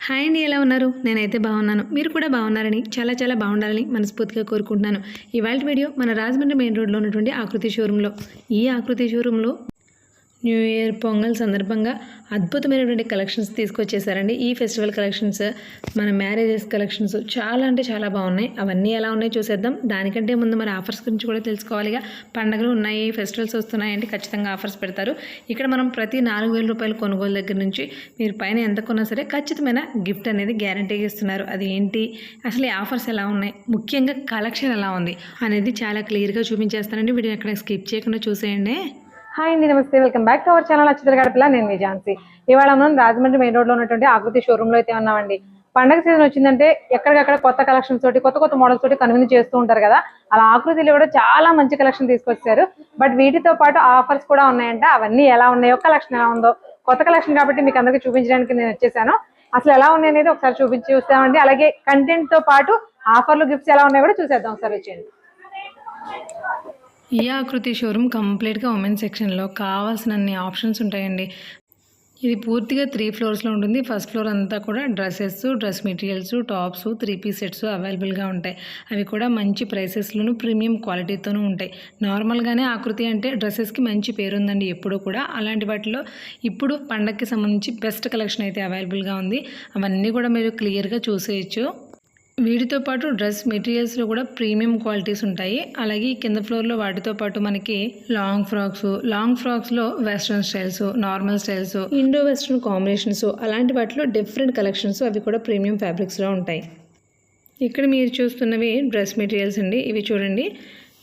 Hi అండి, ఎలా ఉన్నారు? నేనైతే బాగున్నాను. మీరు కూడా బాగున్నారని, చాలా బాగుండాలని మనస్ఫూర్తిగా కోరుకుంటున్నాను. ఇవాళ వీడియో మన రాజమండ్రి మెయిన్ రోడ్లో ఉన్నటువంటి ఆకృతి షోరూంలో. ఈ ఆకృతి షోరూంలో న్యూ ఇయర్, పొంగల్ సందర్భంగా అద్భుతమైనటువంటి కలెక్షన్స్ తీసుకొచ్చేసారండి. ఈ ఫెస్టివల్ కలెక్షన్స్, మన మ్యారేజెస్ కలెక్షన్స్ చాలా అంటే చాలా బాగున్నాయి. అవన్నీ ఎలా ఉన్నాయో చూసేద్దాం. దానికంటే ముందు మరి ఆఫర్స్ గురించి కూడా తెలుసుకోవాలిగా. పండుగలు ఉన్నాయి, ఫెస్టివల్స్ వస్తున్నాయంటే ఖచ్చితంగా ఆఫర్స్ పెడతారు. ఇక్కడ మనం ప్రతి 4,000 రూపాయల కొనుగోలు దగ్గర నుంచి మీరు పైన ఎంత కొన్నా సరే ఖచ్చితమైన గిఫ్ట్ అనేది గ్యారంటీగా ఇస్తున్నారు. అది ఏంటి, అసలు ఈ ఆఫర్స్ ఎలా ఉన్నాయి, ముఖ్యంగా కలెక్షన్ ఎలా ఉంది అనేది చాలా క్లియర్గా చూపించేస్తానండి. వీడియో ఎక్కడ స్కిప్ చేయకుండా చూసేయండి. హాయ్ అండి, నమస్తే, welcome back to our channel అచ్చితల గడపల. నేను మీ ఝాన్సీ. ఇవాళ మనం రాజమండ్రి మెయిన్ రోడ్ లో ఉన్నటువంటి ఆకృతి షోరూమ్ లో అయితే ఉన్నామండి. పండగ సీజన్ వచ్చిందంటే ఎక్కడికక్కడ కొత్త కలెక్షన్స్ తోటి, కొత్త మోడల్స్ తోటి కన్విన్స్ చేస్తూ ఉంటారు కదా. అలా ఆకృతిలో కూడా చాలా మంచి కలెక్షన్ తీసుకొచ్చారు. బట్ వీటితో పాటు ఆఫర్స్ కూడా ఉన్నాయంట. అవన్నీ ఎలా ఉన్నాయో, కలెక్షన్ ఎలా ఉందో, కొత్త కలెక్షన్ కాబట్టి మీకు అందరికీ చూపించడానికి నేను వచ్చేసాను. అసలు ఎలా ఉన్నాయి అనేది ఒకసారి చూస్తామండి. అలాగే కంటెంట్ తో పాటు ఆఫర్లు, గిఫ్ట్స్ ఎలా ఉన్నాయో కూడా చూసేద్దాం. ఒకసారి వచ్చేయండి. ఈ ఆకృతి షోరూమ్ కంప్లీట్గా ఉమెన్ సెక్షన్లో కావాల్సినన్ని ఆప్షన్స్ ఉంటాయండి. ఇది పూర్తిగా 3 ఫ్లోర్స్లో ఉంటుంది. ఫస్ట్ ఫ్లోర్ అంతా కూడా dresses, dress materials, tops, 3 piece sets అవైలబుల్గా ఉంటాయి. అవి కూడా మంచి ప్రైసెస్లోను, ప్రీమియం క్వాలిటీతోనూ ఉంటాయి. నార్మల్గానే ఆకృతి అంటే డ్రెస్సెస్కి మంచి పేరు ఉందండి ఎప్పుడు కూడా. అలాంటి వాటిలో ఇప్పుడు పండగకి సంబంధించి బెస్ట్ కలెక్షన్ అయితే అవైలబుల్గా ఉంది. అవన్నీ కూడా మీరు క్లియర్గా చూసేయచ్చు. వీటితో పాటు డ్రెస్ మెటీరియల్స్లో కూడా ప్రీమియం క్వాలిటీస్ ఉంటాయి. అలాగే కింద ఫ్లోర్లో వాటితో పాటు మనకి లాంగ్ ఫ్రాక్స్లో western styles, normal styles, Indo western combinations, అలాంటి వాటిలో డిఫరెంట్ కలెక్షన్స్, అవి కూడా ప్రీమియం ఫ్యాబ్రిక్స్లో ఉంటాయి. ఇక్కడ మీరు చూస్తున్నవి డ్రెస్ మెటీరియల్స్ అండి. ఇవి చూడండి,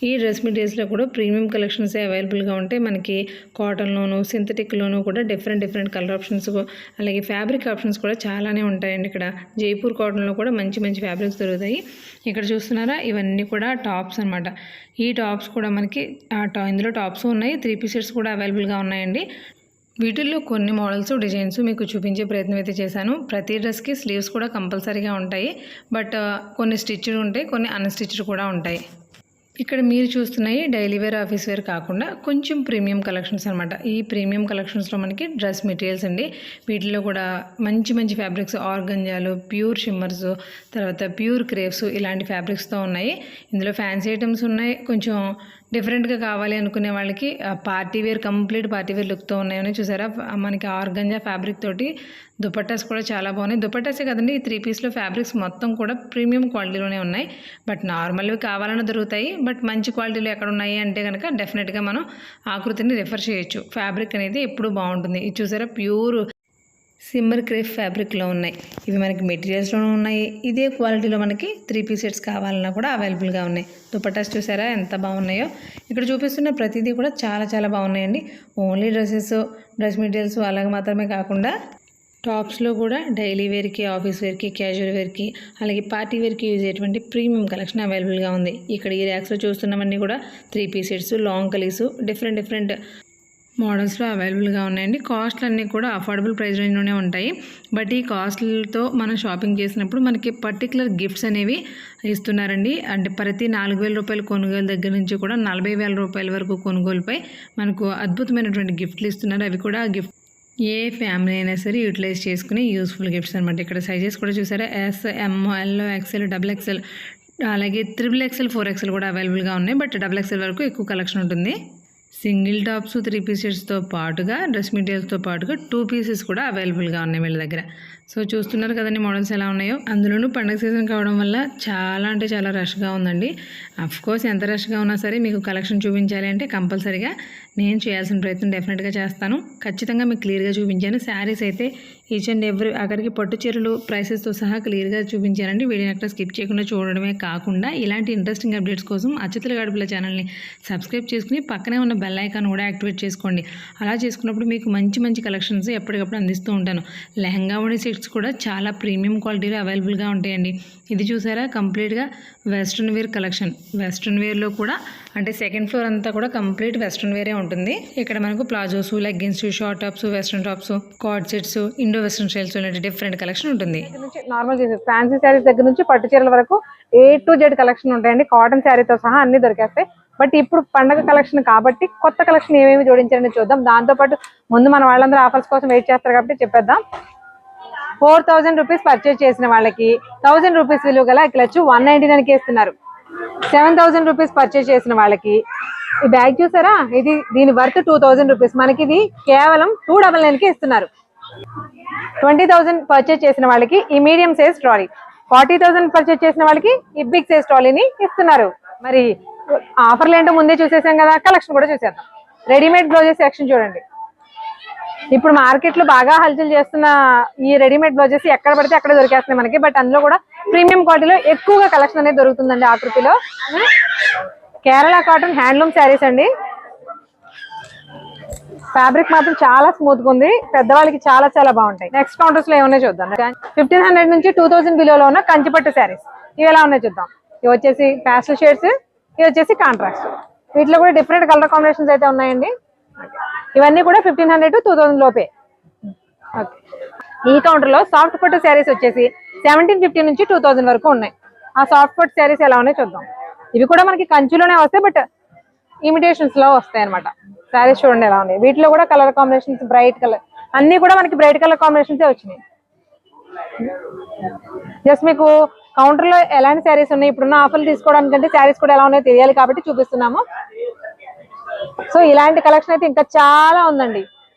ఈ డ్రెస్ మెటీరియల్స్లో కూడా ప్రీమియం కలెక్షన్స్ అవైలబుల్గా ఉంటాయి. మనకి కాటన్లోను, సింథటిక్లోను కూడా డిఫరెంట్ కలర్ ఆప్షన్స్, అలాగే ఫ్యాబ్రిక్ ఆప్షన్స్ కూడా చాలానే ఉంటాయండి. ఇక్కడ జైపూర్ కాటన్లో కూడా మంచి ఫ్యాబ్రిక్స్ దొరుకుతాయి. ఇక్కడ చూస్తున్నారా, ఇవన్నీ కూడా టాప్స్ అనమాట. ఈ టాప్స్ కూడా మనకి ఇందులో టాప్స్ ఉన్నాయి, 3 పీస్ సెట్స్ కూడా అవైలబుల్గా ఉన్నాయండి. వీటిల్లో కొన్ని మోడల్స్, డిజైన్స్ మీకు చూపించే ప్రయత్నం అయితే చేశాను. ప్రతి డ్రెస్కి స్లీవ్స్ కూడా కంపల్సరీగా ఉంటాయి. బట్ కొన్ని స్టిచ్డ్ ఉంటాయి, కొన్ని అన్స్టిచ్డ్ కూడా ఉంటాయి. ఇక్కడ మీరు చూస్తున్నాయి డైలీ వేర్, ఆఫీస్ వేర్ కాకుండా కొంచెం ప్రీమియం కలెక్షన్స్ అనమాట. ఈ ప్రీమియం కలెక్షన్స్లో మనకి డ్రెస్ మెటీరియల్స్ అండి. వీటిలో కూడా మంచి ఫ్యాబ్రిక్స్, ఆర్గంజాలు, ప్యూర్ షిమ్మర్స్, తర్వాత ప్యూర్ క్రేప్స్, ఇలాంటి ఫ్యాబ్రిక్స్తో ఉన్నాయి. ఇందులో ఫ్యాన్సీ ఐటమ్స్ ఉన్నాయి. కొంచెం డిఫరెంట్గా కావాలి అనుకునే వాళ్ళకి కంప్లీట్ పార్టీ వేర్ లుక్తో ఉన్నాయని చూసారా. మనకి ఆర్గంజా ఫ్యాబ్రిక్ తోటి దుపట్టాస్ కూడా చాలా బాగున్నాయి. దుపట్టాసే కదండి, ఈ 3 పీస్లో ఫ్యాబ్రిక్స్ మొత్తం కూడా ప్రీమియం క్వాలిటీలోనే ఉన్నాయి. బట్ నార్మల్వి కావాలన్నా దొరుకుతాయి. బట్ మంచి క్వాలిటీలో ఎక్కడ ఉన్నాయి అంటే కనుక డెఫినెట్గా మనం ఆకృతిని రిఫర్ చేయొచ్చు. ఫ్యాబ్రిక్ అనేది ఎప్పుడు బాగుంటుంది. ఇది చూసారా, ప్యూర్ సిమ్మర్ క్రేప్ ఫ్యాబ్రిక్లో ఉన్నాయి. ఇవి మనకి మెటీరియల్స్లోనూ ఉన్నాయి. ఇదే క్వాలిటీలో మనకి 3 పీస్ సెట్స్ కావాలన్నా కూడా అవైలబుల్గా ఉన్నాయి. దుపట్టాస్ చూసారా ఎంత బాగున్నాయో. ఇక్కడ చూపిస్తున్న ప్రతిదీ కూడా చాలా బాగున్నాయండి. ఓన్లీ డ్రెస్ మెటీరియల్స్ అలాగే మాత్రమే కాకుండా టాప్స్లో కూడా డైలీ వేర్కి, ఆఫీస్ వేర్కి, క్యాజువల్ వేర్కి, అలాగే పార్టీ వేర్కి యూజ్ అయ్యేటువంటి ప్రీమియం కలెక్షన్ అవైలబుల్గా ఉంది. ఇక్కడ ఈ ర్యాక్స్లో చూస్తున్నవన్నీ కూడా 3 పీస్ సెట్స్, లాంగ్ కలీస్, డిఫరెంట్ మోడల్స్లో అవైలబుల్గా ఉన్నాయండి. కాస్ట్లు అన్నీ కూడా అఫోర్డబుల్ ప్రైస్ రేంజ్లోనే ఉంటాయి. బట్ ఈ కాస్ట్లతో మనం షాపింగ్ చేసినప్పుడు మనకి పర్టికులర్ గిఫ్ట్స్ అనేవి ఇస్తున్నారండి. అంటే ప్రతి 4,000 రూపాయల కొనుగోలు దగ్గర నుంచి కూడా 40,000 రూపాయల వరకు కొనుగోలుపై మనకు అద్భుతమైనటువంటి గిఫ్ట్లు ఇస్తున్నారు. అవి కూడా గిఫ్ట్ ఏ ఫ్యామిలీ అయినా సరే యూటిలైజ్ చేసుకునే యూస్ఫుల్ గిఫ్ట్స్ అనమాట. ఇక్కడ సైజెస్ కూడా చూసారా, S, M, L, XL, XXL, అలాగే XXL, 4XL కూడా అవైలబుల్గా ఉన్నాయి. బట్ XXL వరకు ఎక్కువ కలెక్షన్ ఉంటుంది. సింగిల్ టాప్స్, 3 పీస్ సెట్స్తో పాటుగా డ్రెస్ మెటీరియల్స్తో పాటుగా 2 పీసెస్ కూడా అవైలబుల్గా ఉన్నాయి వీళ్ళ దగ్గర. సో చూస్తున్నారు కదండి మోడల్స్ ఎలా ఉన్నాయో. అందులోనూ పండుగ సీజన్ కావడం వల్ల చాలా రష్గా ఉందండి. అఫ్కోర్స్ ఎంత రష్గా ఉన్నా సరే మీకు కలెక్షన్ చూపించాలి అంటే కంపల్సరీగా నేను చేయాల్సిన ప్రయత్నం డెఫినెట్గా చేస్తాను. ఖచ్చితంగా మీకు క్లియర్గా చూపించాను. శారీస్ అయితే ఈచ్ అండ్ ఎవ్రీ అక్కడికి పట్టు చీరలు ప్రైసెస్తో సహా క్లియర్గా చూపించానండి. వీడియోని అక్కడ స్కిప్ చేయకుండా చూడడమే కాకుండా ఇలాంటి ఇంట్రెస్టింగ్ అప్డేట్స్ కోసం అచ్చితల గడపల ఛానల్ని సబ్స్క్రైబ్ చేసుకుని పక్కనే ఉన్న బెల్ ఐకాన్ కూడా యాక్టివేట్ చేసుకోండి. అలా చేసుకున్నప్పుడు మీకు మంచి కలెక్షన్స్ ఎప్పటికప్పుడు అందిస్తూ ఉంటాను. లెహంగా ఓణి సెట్స్ కూడా చాలా ప్రీమియం క్వాలిటీలో అవైలబుల్గా ఉంటాయండి. ఇది చూసారా, కంప్లీట్గా వెస్ట్రన్ వేర్ కలెక్షన్. వెస్ట్రన్ వేర్లో కూడా అంటే సెకండ్ ఫ్లోర్ అంతా కూడా కంప్లీట్ వెస్ట్రన్ వేరే ఉంటుంది. ఇక్కడ మనకు palazzos, leggings, short tops, western tops, card sets, Indo western styles different collection ఉంటుంది. నార్మల్ ఫ్యాన్సీ శారీస్ దగ్గర నుంచి పట్టు చీరల వరకు A to Z కలెక్షన్ ఉంటాయండి. కాటన్ శారీతో సహా అన్ని దొరికేస్తాయి. బట్ ఇప్పుడు పండగ కలెక్షన్ కాబట్టి కొత్త కలెక్షన్ ఏమేమి జోడించారని చూద్దాం. దాంతోపాటు ముందు మన వాళ్ళందరూ ఆఫర్స్ కోసం వెయిట్ చేస్తారు కాబట్టి చెప్పేద్దాం. 4,000 రూపీస్ పర్చేజ్ చేసిన వాళ్ళకి 1,000 రూపీస్ విలువ గల క్లచ్ 199కి ఇస్తున్నారు. 7,000 రూపీస్ పర్చేజ్ చేసిన వాళ్ళకి ఈ బ్యాగ్ చూసారా, దీని వర్త్ 2,000 రూపీస్, మనకి ఇది కేవలం 299కి ఇస్తున్నారు. 20,000 పర్చేజ్ చేసిన వాళ్ళకి ఈ మీడియం సైజ్ ట్రాలీ, 40,000 పర్చేజ్ చేసిన వాళ్ళకి ఈ బిగ్ సైజ్ ట్రాలీని ఇస్తున్నారు. మరి ఆఫర్లు ఏంటో ముందే చూసేసాం కదా, కలెక్షన్ కూడా చూసేద్దాం. రెడీమేడ్ బ్లౌజెస్ సెక్షన్ చూడండి. ఇప్పుడు మార్కెట్ లో బాగా హల్చల్ చేస్తున్న ఈ రెడీమేడ్ బ్లౌజెస్ ఎక్కడ పడితే అక్కడ దొరికేస్తున్నాయి మనకి. బట్ అందులో కూడా ప్రీమియం క్వాలిటీలో ఎక్కువగా కలెక్షన్ అనేది దొరుకుతుందండి. ఆకృతిలో కేరళ కాటన్ హ్యాండ్లూమ్ శారీస్ అండి. ఫ్యాబ్రిక్ మాత్రం చాలా స్మూత్ గా ఉంది, పెద్దవాళ్ళకి చాలా చాలా బాగుంటాయి. నెక్స్ట్ కౌంటర్స్ లో ఏమన్నా చూద్దాం. 1,500 నుంచి 2,000 బిలోలో ఉన్న కంచిపట్టు శారీస్ ఇవి ఎలా ఉన్నాయి చూద్దాం. ఇవి వచ్చేసి ప్యాస్టల్ షేడ్స్, ఇవి వచ్చేసి కాంట్రాస్ట్. వీటిలో కూడా డిఫరెంట్ కలర్ కాంబినేషన్స్ అయితే ఉన్నాయండి. ఇవన్నీ కూడా 1,500 to 2,000 లోపే. ఈ కౌంటర్ లో సాఫ్ట్ పట్టు శారీస్ వచ్చేసి 1,750 నుంచి 2,000 వరకు ఉన్నాయి. ఆ సాఫ్ట్ పట్టు శారీస్ ఎలా ఉన్నాయో చూద్దాం. ఇవి కూడా మనకి కంచిలోనే వస్తాయి, బట్ ఇమిటేషన్స్ లో వస్తాయి అనమాట. శారీస్ చూడండి ఎలా ఉన్నాయి. వీటిలో కూడా కలర్ కాంబినేషన్స్ బ్రైట్ కలర్, అన్ని కూడా మనకి బ్రైట్ కలర్ కాంబినేషన్స్ వచ్చినాయి. జస్ట్ మీకు కౌంటర్ లో ఎలాంటి శారీస్ ఉన్నాయి, ఇప్పుడున్న ఆఫర్లు తీసుకోవడానికంటే శారీస్ కూడా ఎలా ఉన్నాయో తెలియాలి కాబట్టి చూపిస్తున్నాము. సో ఇలాంటి కలెక్షన్ అయితే ఇంకా చాలా ఉందండి.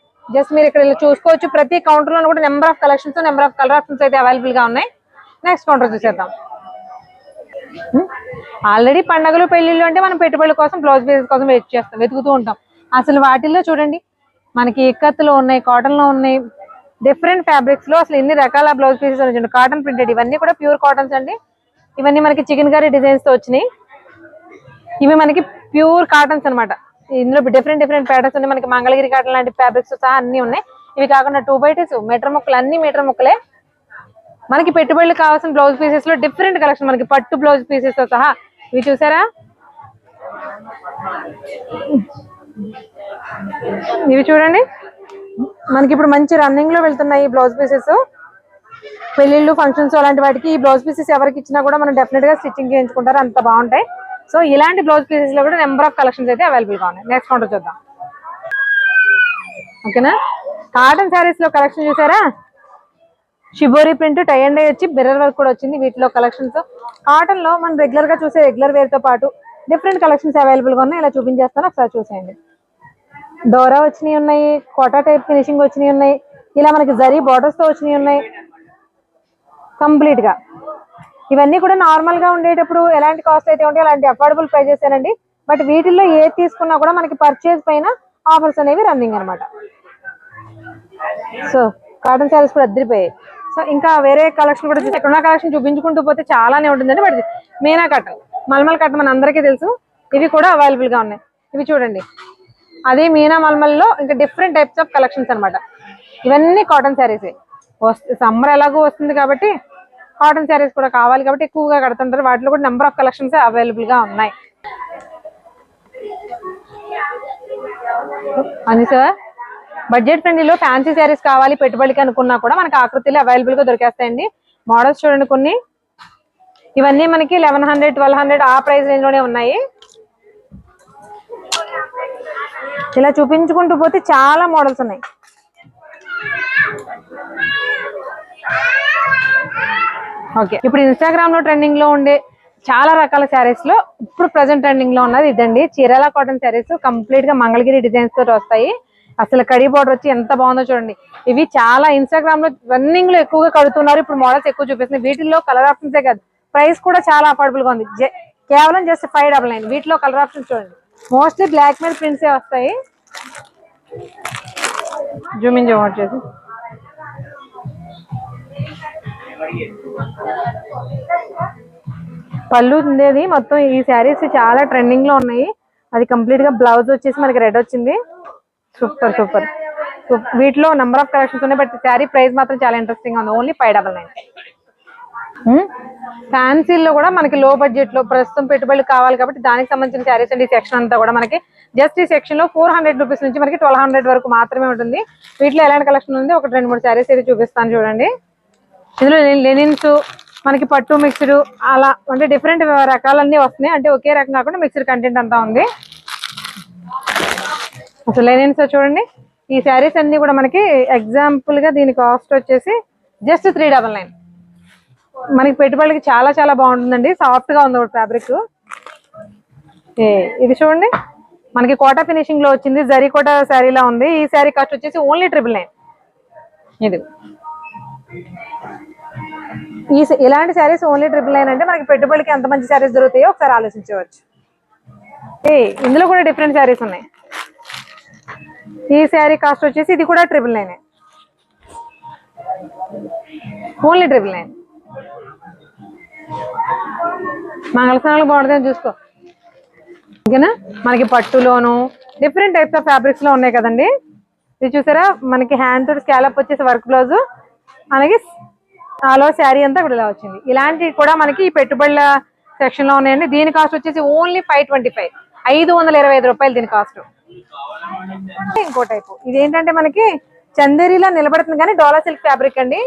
జస్ట్ మీరు ఇక్కడ చూసుకోవచ్చు. ప్రతి కౌంటర్ లో కూడా number of collections, number of colour options అయితే అవైలబుల్ గా ఉన్నాయి. నెక్స్ట్ కౌంటర్ చూసేద్దాం. ఆల్రెడీ పండుగలు పెళ్లిళ్ళు అంటే మనం పెట్టుబడుల కోసం బ్లౌజ్ పీసెస్ కోసం వెతుకుతూ ఉంటాం. అసలు వాటిల్లో చూడండి మనకి ఇక్కత్తులో ఉన్నాయి, కాటన్ లో ఉన్నాయి, డిఫరెంట్ ఫ్యాబ్రిక్స్ లో అసలు ఎన్ని రకాల బ్లౌజ్ పీసెస్ వచ్చింది. కాటన్ ప్రింటెడ్, ఇవన్నీ కూడా ప్యూర్ కాటన్స్ అండి. ఇవన్నీ మనకి చికెన్ కర్రీ డిజైన్స్ తో వచ్చినాయి. ఇవి మనకి ప్యూర్ కాటన్స్ అనమాట. ఇందులో డిఫరెంట్ ప్యాటర్న్స్ ఉన్నాయి. మనకి మంగళగిరి కాటన్ లాంటి ఫ్యాబ్రిక్స్ సహా అన్ని ఉన్నాయి. ఇవి కాకుండా 2x2 మీటర్ ముక్కలు, అన్ని మీటర్ ముక్కలే. మనకి పెట్టుబడులు కావాల్సిన బ్లౌజ్ పీసెస్ లో డిఫరెంట్ కలెక్షన్, మనకి పట్టు బ్లౌజ్ పీసెస్ తో సహా. ఇవి చూసారా, ఇవి చూడండి మనకి ఇప్పుడు మంచి రన్నింగ్ లో వెళ్తున్నాయి ఈ బ్లౌజ్ పీసెస్. పెళ్లిళ్ళు ఫంక్షన్స్ అలాంటి వాటికి ఈ బ్లౌజ్ పీసెస్ ఎవరికి ఇచ్చినా కూడా మనం డెఫినెట్ గా స్టిచ్చింగ్ చేయించుకుంటారు, అంత బాగుంటాయి. సో ఇలాంటి బ్లౌజ్ పీసెస్ లో కూడా నెంబర్ ఆఫ్ కలెక్షన్స్ అయితే అవైలబుల్ గా ఉన్నాయి. నెక్స్ట్ కౌంటర్ చూద్దాం. ఓకేనా, కాటన్ శారీస్ లో కలెక్షన్ చూసారా, shibori print, tie and dye వచ్చి మిర్రర్ వర్క్ కూడా వచ్చింది. వీటిలో కలెక్షన్స్ కాటన్ లో మనం రెగ్యులర్ గా చూసే రెగ్యులర్ వేర్ తో పాటు డిఫరెంట్ కలెక్షన్స్ అవైలబుల్ గా ఉన్నాయి. ఇలా చూపించేస్తాను, ఒకసారి చూసేయండి. డోరా వచ్చినాయి ఉన్నాయి, కోటా టైప్ ఫినిషింగ్ వచ్చినాయి ఉన్నాయి, ఇలా మనకి జరీ బార్డర్స్ తో వచ్చినాయి ఉన్నాయి కంప్లీట్ గా. ఇవన్నీ కూడా నార్మల్ గా ఉండేటప్పుడు ఎలాంటి కాస్ట్ అయితే ఉంటాయి అలాంటి అఫోర్డబుల్ ప్రైజెస్ ఏనండి. బట్ వీటిల్లో ఏది తీసుకున్నా కూడా మనకి పర్చేజ్ పైన ఆఫర్స్ అనేవి రన్నింగ్ అనమాట. సో కాటన్ శారీస్ కూడా అద్దరిపోయాయి. సో ఇంకా వేరే కలెక్షన్ కూడా చూసి ఎక్కడున్న కలెక్షన్ చూపించుకుంటూ పోతే చాలానే ఉంటుందండి. But meena cut, malmal cut మన అందరికీ తెలుసు, ఇవి కూడా అవైలబుల్ గా ఉన్నాయి. ఇవి చూడండి, అదే మీనా మల్మల్లో ఇంకా డిఫరెంట్ టైప్స్ ఆఫ్ కలెక్షన్స్ అనమాట. ఇవన్నీ కాటన్ శారీస్. సమ్మర్ ఎలాగో వస్తుంది కాబట్టి కాటన్ శారీస్ కూడా కావాలి కాబట్టి ఎక్కువగా కడుతుంటారు. వాటిలో కూడా నెంబర్ ఆఫ్ కలెక్షన్స్ అవైలబుల్ గా ఉన్నాయి. అది సార్ బడ్జెట్ ఫ్రెండ్లీలో ఫ్యాన్సీ శారీస్ కావాలి పెట్టుబడికి అనుకున్నా కూడా మనకి ఆకృతిలో అవైలబుల్ గా దొరికేస్తాయండి. మోడల్స్ చూడండి కొన్ని, ఇవన్నీ మనకి 1,100, 1,200 ఆ ప్రైస్ రేంజ్ లోనే ఉన్నాయి. ఇలా చూపించుకుంటూ పోతే చాలా మోడల్స్ ఉన్నాయి. ఓకే, ఇప్పుడు ఇన్స్టాగ్రామ్ లో ట్రెండింగ్ లో ఉండే చాలా రకాల శారీస్ లో ఇప్పుడు ప్రెసెంట్ ట్రెండింగ్ లో ఉన్నది ఇదండి, చీరాల కాటన్ శారీస్. కంప్లీట్ గా మంగళగిరి డిజైన్స్ తోటి వస్తాయి. అసలు కడి బార్డర్ వచ్చి ఎంత బాగుందో చూడండి. ఇవి చాలా ఇన్స్టాగ్రామ్ లో రన్నింగ్ లో ఎక్కువగా కడుతున్నారు. ఇప్పుడు మోడల్స్ ఎక్కువ చూపిస్తున్నాయి. వీటిల్లో కలర్ ఆప్షన్సే కాదు, ప్రైస్ కూడా చాలా అఫోర్డబుల్ గా ఉంది. కేవలం జస్ట్ 599. వీటిలో కలర్ ఆప్షన్స్ చూడండి, మోస్ట్లీ బ్లాక్ మీద ప్రింట్సే వస్తాయి. జూమింగ్ చేసి పళ్ళు ఉండేది మొత్తం. ఈ శారీస్ చాలా ట్రెండింగ్ లో ఉన్నాయి. అది కంప్లీట్ గా బ్లౌజ్ వచ్చేసి మనకి రెడ్ వచ్చింది. Super super. వీటిలో నెంబర్ ఆఫ్ కలెక్షన్స్ ఉన్నాయి. బట్ శారీ ప్రైస్ మాత్రం చాలా ఇంట్రెస్టింగ్ గా ఉంది, ఓన్లీ 599. ఫ్యాన్సీలో కూడా మనకి లో బడ్జెట్ లో ప్రస్తుతం పెట్టుబడులు కావాలి కాబట్టి దానికి సంబంధించిన శారీస్ అండి. ఈ సెక్షన్ అంతా కూడా మనకి జస్ట్ ఈ సెక్షన్ లో 400 రూపీస్ నుంచి మనకి 1,200 వరకు మాత్రమే ఉంటుంది. వీటిలో ఎలాంటి కలెక్షన్ ఉంది, ఒక 2-3 శారీస్ అయితే చూపిస్తాను చూడండి. ఇందులో లెనిన్స్, మనకి పట్టు మిక్స్డ్, అలా అంటే డిఫరెంట్ రకాలన్నీ వస్తున్నాయి. అంటే ఒకే రకం కాకుండా మిక్స్డ్ కంటెంట్ అంతా ఉంది. అసలు లెనిన్స్ చూడండి, ఈ శారీస్ అన్ని కూడా మనకి ఎగ్జాంపుల్ గా దీని కాస్ట్ వచ్చేసి జస్ట్ 399. మనకి పెట్టుబడికి చాలా చాలా బాగుంటుందండి. సాఫ్ట్ గా ఉంది ఫ్యాబ్రిక్. ఇది చూడండి, మనకి కోటా ఫినిషింగ్ లో వచ్చింది, జరీ కోటా శారీలా ఉంది. ఈ శారీ కాస్ట్ వచ్చేసి ఓన్లీ 999. ఇది ఇలాంటి శారీస్ ఓన్లీ 999 అంటే మనకి పెట్టుబడికి ఎంత మంచి శారీస్ దొరుకుతాయో ఒకసారి ఆలోచించవచ్చు. ఇందులో కూడా డిఫరెంట్ శారీస్ ఉన్నాయి. ఈ శారీ కాస్ట్ వచ్చేసి ఇది కూడా 999, ఓన్లీ 999. మంగళస్నానాలు బాగుంటుందని చూసుకో. ఓకేనా, మనకి పట్టులోను డిఫరెంట్ టైప్స్ ఆఫ్ ఫ్యాబ్రిక్స్ లో ఉన్నాయి కదండి. ఇది చూసారా, మనకి హ్యాండ్ తో స్కాలప్ వచ్చేసి వర్క్ బ్లౌజ్, మనకి ఆల్ ఓవర్ శారీ అంతా కూడా ఇలా వచ్చింది. ఇలాంటివి కూడా మనకి ఈ పెట్టుబడుల సెక్షన్ లో ఉన్నాయండి. దీని కాస్ట్ వచ్చేసి ఓన్లీ 525, 525 రూపాయలు దీని కాస్ట్. ఇంకో టైపు ఇదేంటంటే మనకి చందేరీలో నిలబడుతుంది, కానీ డోలా సిల్క్ ఫ్యాబ్రిక్ అండి.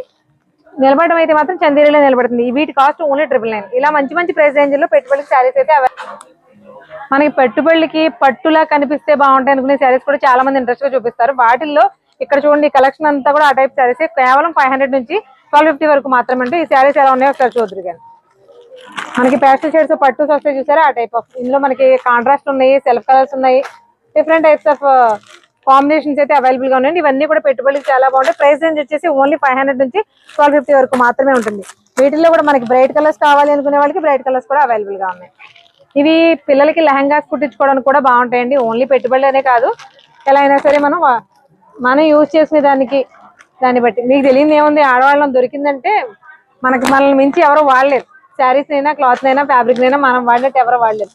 నిలబడడం అయితే మాత్రం చందేరీలో నిలబడుతుంది. వీటి కాస్ట్ ఓన్లీ 999. ఇలా మంచి మంచి ప్రైస్ రేంజ్ లో పెట్టుబడికి శారీస్ అయితే మనకి పెట్టుబడులకి పట్టులా కనిపిస్తే బాగుంటాయి అనుకునే శారీస్ కూడా చాలా మంది ఇంట్రెస్ట్ గా చూపిస్తారు. వాటిల్లో ఇక్కడ చూడండి, ఈ కలెక్షన్ అంతా కూడా ఆ టైప్ శారీస్ కేవలం 500 నుంచి 1250 వరకు మాత్రమే. అంటే ఈ శారీస్ ఎలా ఉన్నాయో ఒకసారి చూద్దరు. కానీ మనకి ప్యాస్టల్ షేడ్స్ పట్టుస్ వస్తాయి చూసారా, ఆ టైప్ ఆఫ్. ఇందులో మనకి కాంట్రాస్ట్ ఉన్నాయి, సెల్ఫ్ కలర్స్ ఉన్నాయి, డిఫరెంట్ టైప్స్ ఆఫ్ కాంబినేషన్స్ అయితే అవైలబుల్ గా ఉన్నాయండి. ఇవన్నీ కూడా పెట్టుబడికి చాలా బాగుంటాయి. ప్రైస్ రేంజ్ వచ్చేసి ఓన్లీ 500 నుంచి 1250 వరకు మాత్రమే ఉంటుంది. వీటిల్లో కూడా మనకి బ్రైట్ కలర్స్ కావాలి అనుకునే వాళ్ళకి బ్రైట్ కలర్స్ కూడా అవైలబుల్ గా ఉన్నాయి. ఇవి పిల్లలకి లెహంగాస్ కుట్టించుకోవడానికి కూడా బాగుంటాయండి. ఓన్లీ పెట్టుబడులనే కాదు, ఎలా అయినా సరే మనం యూజ్ చేసుకునే దాన్ని బట్టి. మీకు తెలియదు ఏముంది, ఆడవాళ్ళని దొరికిందంటే మనల్ని మించి ఎవరో వాడలేరు. శారీస్ అయినా, క్లాత్ అయినా, ఫ్యాబ్రిక్ అయినా మనం వాడినట్టు ఎవరో వాడలేరు.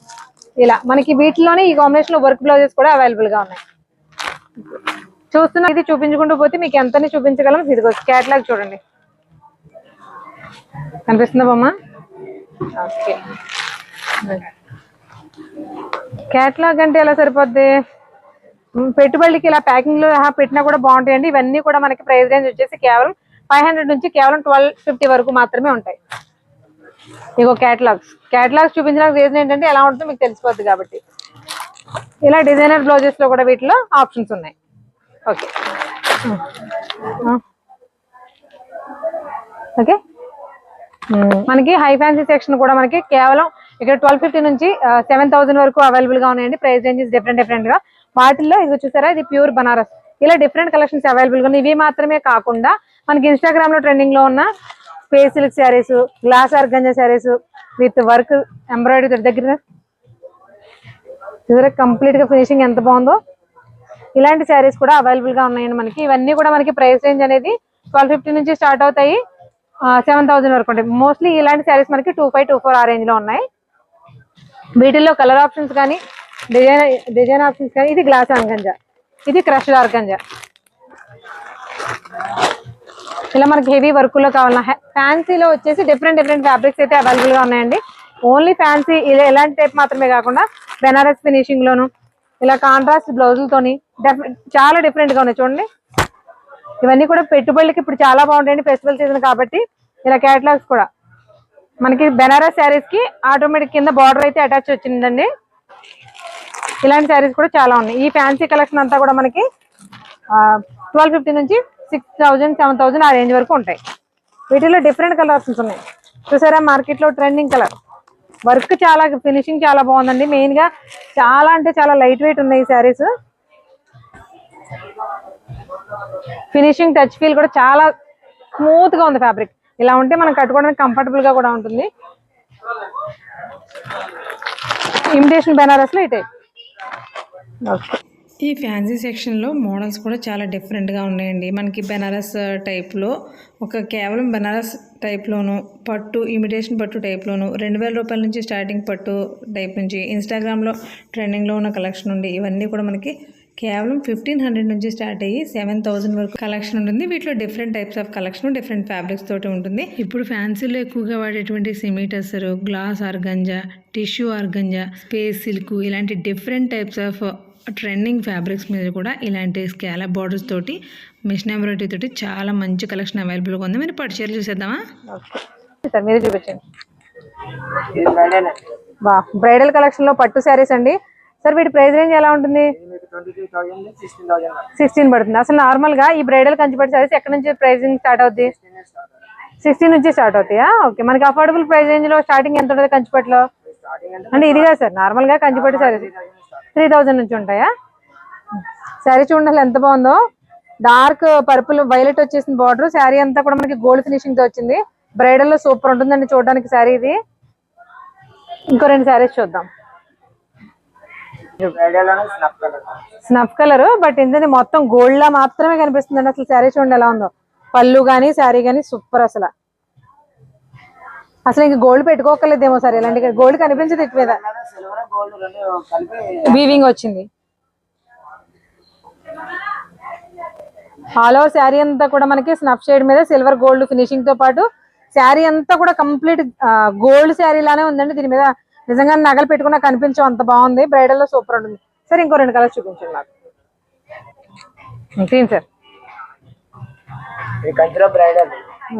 ఇలా మనకి వీటిలోనే ఈ కాంబినేషన్ లో వర్క్ బ్లౌజెస్ కూడా అవైలబుల్ గా ఉన్నాయి. చూస్తున్నా, ఇది చూపించుకుంటూ పోతే మీకు ఎంతని చూపించగలం. ఇదిగో క్యాటలాగ్ చూడండి, కనిపిస్తుందా బొమ్మ? ఓకే, క్యాటలాగ్ అంటే ఎలా సరిపోద్ది, పెట్టుబడికి ఇలా ప్యాకింగ్ లో పెట్టినా కూడా బాగుంటాయండి. ఇవన్నీ కూడా మనకి ప్రైస్ రేంజ్ వచ్చేసి కేవలం 500 నుంచి కేవలం 1250 వరకు మాత్రమే ఉంటాయి. ఇగో క్యాటలాగ్స్ చూపించడానికి రీజన్ ఏంటంటే ఎలా ఉంటుందో మీకు తెలిసిపోద్ది కాబట్టి. ఇలా డిజైనర్ బ్లౌజెస్ లో కూడా వీటిలో ఆప్షన్స్ ఉన్నాయి. ఓకే ఓకే, మనకి హై ఫ్యాన్సీ సెక్షన్ కూడా మనకి కేవలం ఇక్కడ 1250 నుంచి 7000 వరకు అవైలబుల్ గా ఉన్నాయండి. ప్రైస్ రేంజెస్ డిఫరెంట్ గా. వాటిల్లో ఇది చూసారా, ఇది ప్యూర్ బనారస్. ఇలా డిఫరెంట్ కలెక్షన్స్ అవైలబుల్ గా ఉన్నాయి. ఇవి మాత్రమే కాకుండా మనకి ఇన్స్టాగ్రామ్ లో ట్రెండింగ్ లో ఉన్న space silk saris, glass organza saris with work embroidery దగ్గర చూసారా, కంప్లీట్ గా ఫినిషింగ్ ఎంత బాగుందో. ఇలాంటి శారీస్ కూడా అవైలబుల్ గా ఉన్నాయండి మనకి. ఇవన్నీ కూడా మనకి ప్రైస్ రేంజ్ అనేది 1250 నుంచి స్టార్ట్ అవుతాయి, 7000 వరకు ఉంటాయి. మోస్ట్లీ ఇలాంటి శారీస్ మనకి 2524 ఆ రేంజ్ లో ఉన్నాయి. వీటిల్లో కలర్ ఆప్షన్స్ కానీ, డిజైన్ ఆప్షన్స్ కానీ. ఇది గ్లాస్ ఆర్గంజా, ఇది క్రష్డ్ ఆర్గంజా. ఇలా మనకి హెవీ వర్క్ లో కావాలన్నా, ఫ్యాన్సీలో వచ్చేసి డిఫరెంట్ ఫ్యాబ్రిక్స్ అయితే అవైలబుల్ గా ఉన్నాయండి. ఓన్లీ ఫ్యాన్సీ ఇలాంటి టైప్ మాత్రమే కాకుండా బెనారస్ ఫినిషింగ్ లోను, ఇలా కాంట్రాస్ట్ బ్లౌజులతోని చాలా డిఫరెంట్ గా ఉన్నాయి చూడండి. ఇవన్నీ కూడా పెట్టుబడులకి ఇప్పుడు చాలా బాగుంటాయండి, ఫెస్టివల్ సీజన్ కాబట్టి. ఇలా క్యాటలాగ్స్ కూడా మనకి బెనారస్ శారీస్ కి ఆటోమేటిక్ కింద బార్డర్ అయితే అటాచ్ వచ్చిందండి. ఇలాంటి శారీస్ కూడా చాలా ఉన్నాయి. ఈ ఫ్యాన్సీ కలెక్షన్ అంతా కూడా మనకి 1250 నుంచి 6000, 7000 ఆ రేంజ్ వరకు ఉంటాయి. వీటిలో డిఫరెంట్ కలర్ ఆప్షన్స్ ఉన్నాయి చూసారా. మార్కెట్ లో ట్రెండింగ్ కలర్, వర్క్ చాలా, ఫినిషింగ్ చాలా బాగుందండి. మెయిన్ గా చాలా అంటే చాలా లైట్ వెయిట్ ఉన్నాయి ఈ శారీస్. ఫినిషింగ్, టచ్ ఫీల్ కూడా చాలా స్మూత్ గా ఉంది ఫ్యాబ్రిక్. ఇలా ఉంటే మనం కట్టుకోవడానికి కంఫర్టబుల్ గా కూడా ఉంటుంది. ఇమిటేషన్ బెనారస్ లో ఈ టైప్. ఓకే, ఈ ఫ్యాన్సీ సెక్షన్లో మోడల్స్ కూడా చాలా డిఫరెంట్గా ఉన్నాయండి. మనకి బెనారస్ టైప్లో కేవలం బెనారస్ టైప్లోను, పట్టు ఇమిటేషన్ పట్టు టైప్లోను 2000 రూపాయల నుంచి స్టార్టింగ్ పట్టు టైప్ నుంచి ఇన్స్టాగ్రామ్లో ట్రెండింగ్లో ఉన్న కలెక్షన్ ఉంది. ఇవన్నీ కూడా మనకి కేవలం 1500 నుంచి స్టార్ట్ అయ్యి 7000 వరకు కలెక్షన్ ఉంటుంది. వీటిలో different types of collection, different fabrics తోటి ఉంటుంది. ఇప్పుడు ఫ్యాన్సీలో ఎక్కువగా వాడేటువంటి semi tussar, glass organza, tissue organza, space silk ఇలాంటి different types of trending fabrics మీద కూడా ఇలాంటి స్కాలప్ బార్డర్స్ తోటి, మిషన్ ఎంబ్రాయిడరీ తోటి చాలా మంచి కలెక్షన్ అవైలబుల్గా ఉంది. మీరు పట్టు చీరలు చూసేద్దామా? సార్ మీరే చూపించండి. బ్రైడల్ కలెక్షన్ లో పట్టు శారీస్ అండి. సార్ వీటి ప్రైస్ రేంజ్ ఎలా ఉంటుంది? 16 పడుతుంది. అసలు నార్మల్ గా ఈ బ్రైడల్ కంచిపట్టు సారీస్ ఎక్కడ నుంచి ప్రైసింగ్ స్టార్ట్ అవుద్ది? 16 నుంచి స్టార్ట్ అవుతాయా? ఓకే, మనకి అఫోర్డబుల్ ప్రైస్ రేంజ్ లో స్టార్టింగ్ ఎంత ఉంటుంది కంచిపట్టులో? అంటే ఇదిగా సార్ నార్మల్ గా కంచిపట్టు సారీస్ 3000 నుంచి ఉంటాయా? శారీ చూడండి ఎంత బాగుందో, డార్క్ పర్పుల్ వైలెట్ వచ్చేసింది బార్డర్. శారీ అంతా కూడా మనకి గోల్డ్ ఫినిషింగ్ తో వచ్చింది. బ్రైడల్ లో సూపర్ ఉంటుందండి చూడడానికి శారీ ఇది. ఇంకో 2 శారీస్ చూద్దాం. స్నఫ్ కలర్ బట్ ఏంటంటే మొత్తం గోల్డ్ లా మాత్రమే కనిపిస్తుంది. అసలు శారీ చూడండి ఎలా ఉందో, పళ్ళు గానీ శారీ గానీ సూపర్. అసలు ఇంక గోల్డ్ పెట్టుకోకలేదేమో సార్, ఇలాంటి గోల్డ్ కనిపించదు ఇటు మీద. వీవింగ్ వచ్చింది ఆల్ ఓవర్ శారీ అంతా కూడా మనకి స్నఫ్ షేడ్ మీద సిల్వర్ గోల్డ్ ఫినిషింగ్ తో పాటు శారీ అంతా కూడా కంప్లీట్ గోల్డ్ శారీ లానే ఉందండి. దీని మీద నిజంగా నగలు పెట్టుకున్నా కనిపించవు, అంత బాగుంది. బ్రైడల్ లో సూపర్ ఉంటుంది. సార్ ఇంకో 2 కలర్స్ చూపించండి నాకు. ఇంకేం సార్?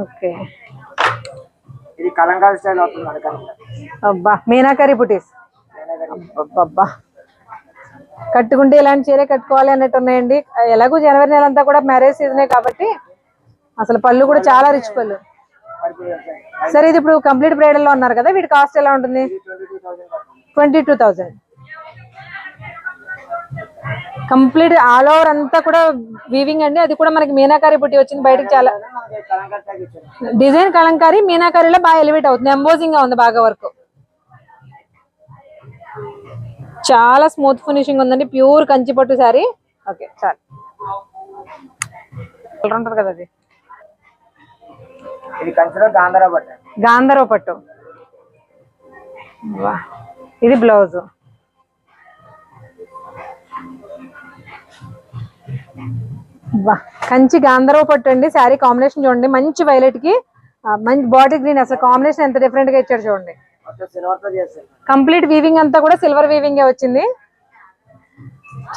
ఓకే, ఇది కలంకారీ స్టైల్ అవుతుంది. అబ్బా మీనాకరీ బుటీస్, అబ్బా కట్టుకుంటే ఇలాంటి చీరే కట్టుకోవాలి అన్నట్టు ఉన్నాయండి. ఎలాగో జనవరి నెల అంతా కూడా మ్యారేజ్ సీజనే కాబట్టి అసలు పళ్ళు కూడా చాలా రిచ్ పళ్ళు. సరే ఇది ఇప్పుడు కంప్లీట్ బ్రైడల్ లో ఉన్నారు కదా, వీటి కాస్ట్ ఎలా ఉంటుంది? 22,000. కంప్లీట్ ఆల్ ఓవర్ అంతా కూడా వీవింగ్ అండి. అది కూడా మనకి మీనాకారి బుట్టి వచ్చింది బయటకు. చాలా డిజైన్ కలంకారీ మీనాకారిలో బాగా ఎలివేట్ అవుతుంది. ఎంబోజింగ్ గా ఉంది బాగా వర్క్. చాలా స్మూత్ ఫినిషింగ్ ఉందండి. ప్యూర్ కంచిపట్టు శారీ. ఓకే చాలు ఉంటుంది కదా అది. ఇది కంచిలో గాంధర్వ పట్టు. ఇది బ్లౌజ్. కంచి గాంధర్వ పట్టు అండి. శారీ కాంబినేషన్ చూడండి, మంచి వైలెట్ కి మంచి బాటిల్ గ్రీన్. అసలు కాంబినేషన్ ఎంత డిఫరెంట్ గా ఇచ్చాడు చూడండి. కంప్లీట్ వీవింగ్ అంతా కూడా సిల్వర్ వీవింగ్ వచ్చింది.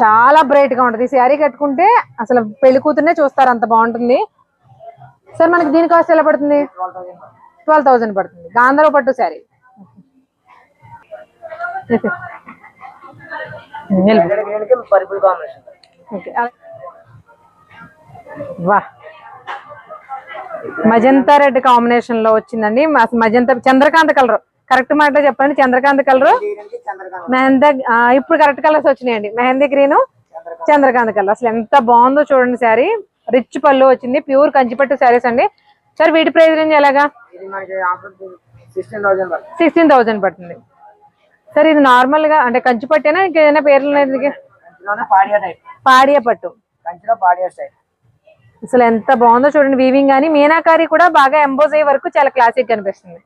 చాలా బ్రైట్ గా ఉంటుంది. శారీ కట్టుకుంటే అసలు పెళ్లి కూతుర్నే చూస్తారు, అంత బాగుంటుంది. సార్ మనకి దీని కాస్ట్ ఎలా పడుతుంది? 12,000 పడుతుంది. గాంధర్వ పట్టు శారీ. వా మజంతా రెడ్ కాంబినేషన్ లో వచ్చిందండి. మజంతా చంద్రకాంత్ కలర్, కరెక్ట్ మాట చెప్పండి. చంద్రకాంత్ కలర్, మెహందీ, ఇప్పుడు కరెక్ట్ కలర్స్ వచ్చినాయండి. Mehndi green, Chandrakant colour. అసలు ఎంత బాగుందో చూడండి శారీ. రిచ్ పళ్ళు వచ్చింది. ప్యూర్ కంచిపట్టు శారీస్ అండి. సార్ వీటి ప్రైస్ రేంజ్ ఎలాగా? 16,000 పడుతుంది. సార్ ఇది నార్మల్ గా అంటే కంచిపట్టేనా ఇంకేదైనా పేర్లు? పాడియా పట్టు. అసలు ఎంత బాగుందో చూడండి. వీవింగ్ కానీ మీనాకారి కూడా బాగా ఎంబోజ్ అయ్యే వరకు చాలా క్లాసిక్ కనిపిస్తుంది.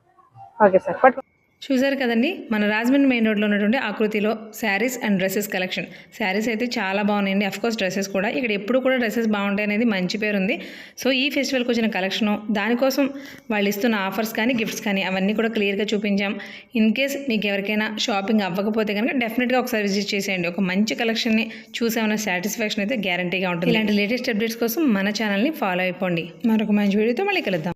ఓకే సార్ పట్టు. చూసారు కదండి, మన రాజమండ్రి మెయిన్ రోడ్లో ఉన్నటువంటి ఆకృతిలో saris and dresses collection. Saris అయితే చాలా బాగున్నాయండి. అఫ్కోర్స్ డ్రెస్సెస్ కూడా ఇక్కడ ఎప్పుడు కూడా డ్రెస్సెస్ బాగుంటాయి అనేది మంచి పేరు ఉంది. సో ఈ ఫెస్టివల్కి వచ్చిన కలెక్షను, దానికోసం వాళ్ళు ఇస్తున్న ఆఫర్స్ కానీ గిఫ్ట్స్ కానీ అవన్నీ కూడా క్లియర్గా చూపించాం. ఇన్ కేస్ మీకు ఎవరికైనా షాపింగ్ అవ్వకపోతే కనుక డెఫినెట్గా ఒకసారి విజిట్ చేసేయండి. ఒక మంచి కలెక్షన్ని చూసామన్న సాటిస్ఫాక్షన్ అయితే గ్యారంటీగా ఉంటుంది. ఇలాంటి లేటెస్ట్ అప్డేట్స్ కోసం మన ఛానల్ని ఫాలో అయిపోండి. మరొక మంచి వీడియోతో మళ్ళీ కలుద్దాం.